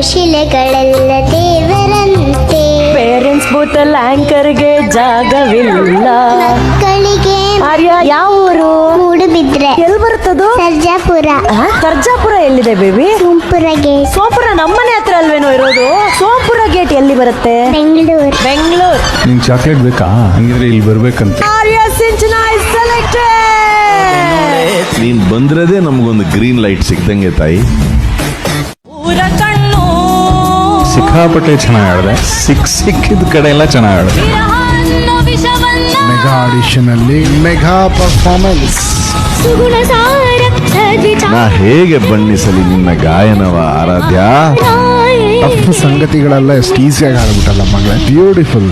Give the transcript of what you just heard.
ಶಿಲೆಗಳೆಲ್ಲ ದೇವರಂತೆ. ಪೇರೆಂಟ್ಸ್ ಬೂತಲ್ಲಿ ಆಂಕರ್ಗೆ ಜಾಗವಿಲ್ಲ. ಮಕ್ಕಳಿಗೆ ಆರ್ಯ ಯಾವ ಊರು? ಮೂಡುಬಿದ್ರೆ. ಎಲ್ಲಿ ಬರ್ತದು? ಸರ್ಜಾಪುರ. ಸರ್ಜಾಪುರ ಎಲ್ಲಿದೆ ಬೇಬಿ? ಸೋಂಪುರ ಗೇಟ್. ಸೋಂಪುರ ನಮ್ಮನೆ ಹತ್ರ ಅಲ್ವೇನೋ ಇರೋದು. ಸೋಂಪುರ ಗೇಟ್ ಎಲ್ಲಿ ಬರುತ್ತೆ? ಬೆಂಗಳೂರು. ಬೆಂಗಳೂರು. ನಿಂಗೆ ಚಾಕ್ಲೇಟ್ ಬೇಕಾ? ಹಂಗಿದ್ರೆ ಇಲ್ಲಿ ಬರ್ಬೇಕಂತ. ಆರ್ಯ ಸಿಂಚನ ಇಸ್ ಸೆಲೆಕ್ಟೆಡ್. ನೀನ್ ಬಂದ್ರದೇ ನಮಗೊಂದು ಗ್ರೀನ್ ಲೈಟ್ ಸಿಕ್ದಂಗೆ ತಾಯಿ. ಊರ ಕಣ್ಣು ಸಿಕ್ಕಾಪಟ್ಟೆ ಚೆನ್ನಾಗಿ ಆಡಿದೆ. ಸಿಕ್ಕಿದ ಕಡೆ ಎಲ್ಲ ಚೆನ್ನಾಗಿ ಆಡಿದೆ. ಮೆಗಾ ಆಡಿಷನ್ ಅಲ್ಲಿ ಮೆಗಾ ಪರ್ಫಾರ್ಮೆನ್ಸ್. ಸುಗುಣ ಸಾರ ನಾ ಹೇಗೆ ಬಣ್ಣಿಸಲಿ ನಿನ್ನ ಗಾಯನವ ಆರಾಧ್ಯ. ಟಫ್ ಸಂಗತಿಗಳೆಲ್ಲ ಎಷ್ಟು ಈಸಿಯಾಗಿ ಆಡ್ಬಿಟ್ಟಲ್ಲ ಮಗಳೇ. ಬ್ಯೂಟಿಫುಲ್.